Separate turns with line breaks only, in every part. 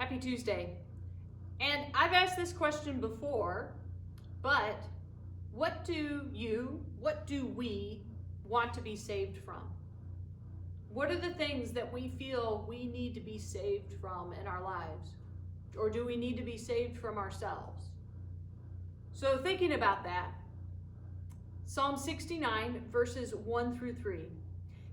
Happy Tuesday. And I've asked this question before, but what do we want to be saved from? What are the things that we feel we need to be saved from in our lives? Or do we need to be saved from ourselves? So thinking about that, Psalm 69, verses 1 through 3.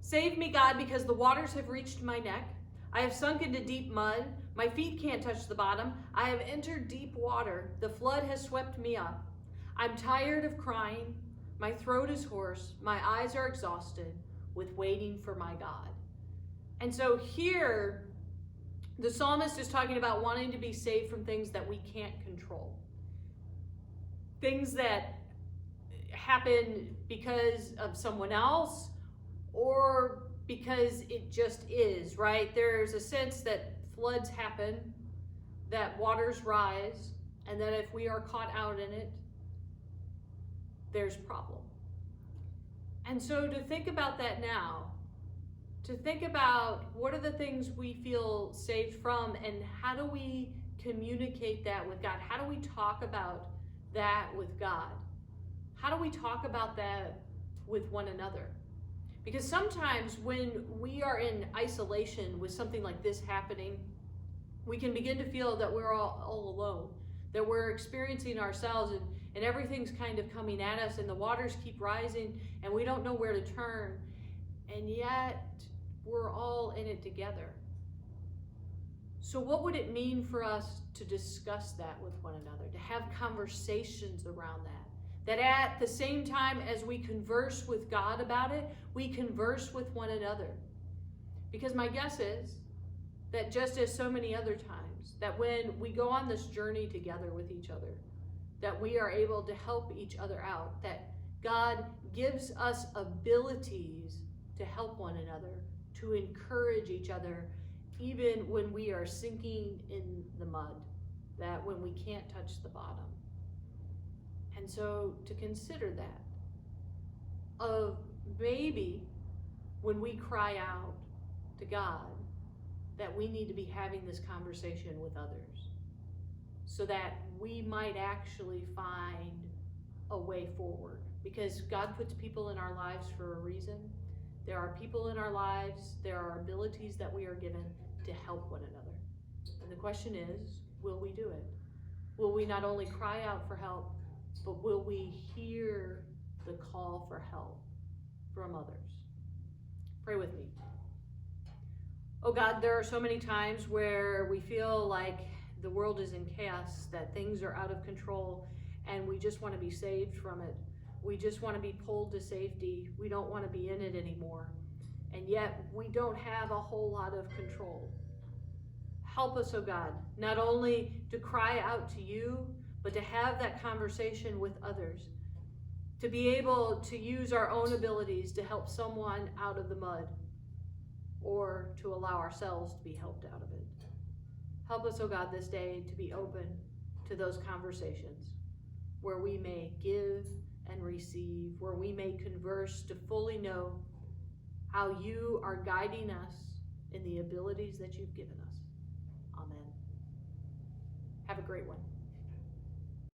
Save me, God, because the waters have reached my neck. I have sunk into deep mud. My feet can't touch the bottom. I have entered deep water. The flood has swept me up. I'm tired of crying. My throat is hoarse. My eyes are exhausted with waiting for my God. And so here, the psalmist is talking about wanting to be saved from things that we can't control. Things that happen because of someone else or because it just is, right? There's a sense that floods happen, that waters rise, and that if we are caught out in it, there's problem. And so to think about that now, to think about what are the things we feel saved from and how do we communicate that with God? How do we talk about that with God? How do we talk about that with one another? Because sometimes when we are in isolation with something like this happening, we can begin to feel that we're all alone, that we're experiencing ourselves and everything's kind of coming at us and the waters keep rising and we don't know where to turn. And yet we're all in it together. So what would it mean for us to discuss that with one another, to have conversations around that? That at the same time as we converse with God about it, we converse with one another. Because my guess is that just as so many other times, that when we go on this journey together with each other, that we are able to help each other out, that God gives us abilities to help one another, to encourage each other, even when we are sinking in the mud, that when we can't touch the bottom. And so to consider that, of maybe when we cry out to God, that we need to be having this conversation with others so that we might actually find a way forward. Because God puts people in our lives for a reason. There are people in our lives, there are abilities that we are given to help one another. And the question is, will we do it? Will we not only cry out for help, but will we hear the call for help from others? Pray with me. Oh God, there are so many times where we feel like the world is in chaos, that things are out of control, and we just want to be saved from it. We just want to be pulled to safety. We don't want to be in it anymore. And yet we don't have a whole lot of control. Help us, oh God, not only to cry out to you, but to have that conversation with others, to be able to use our own abilities to help someone out of the mud, or to allow ourselves to be helped out of it. Help us, oh God, this day to be open to those conversations where we may give and receive, where we may converse to fully know how you are guiding us in the abilities that you've given us. Amen. Have a great one.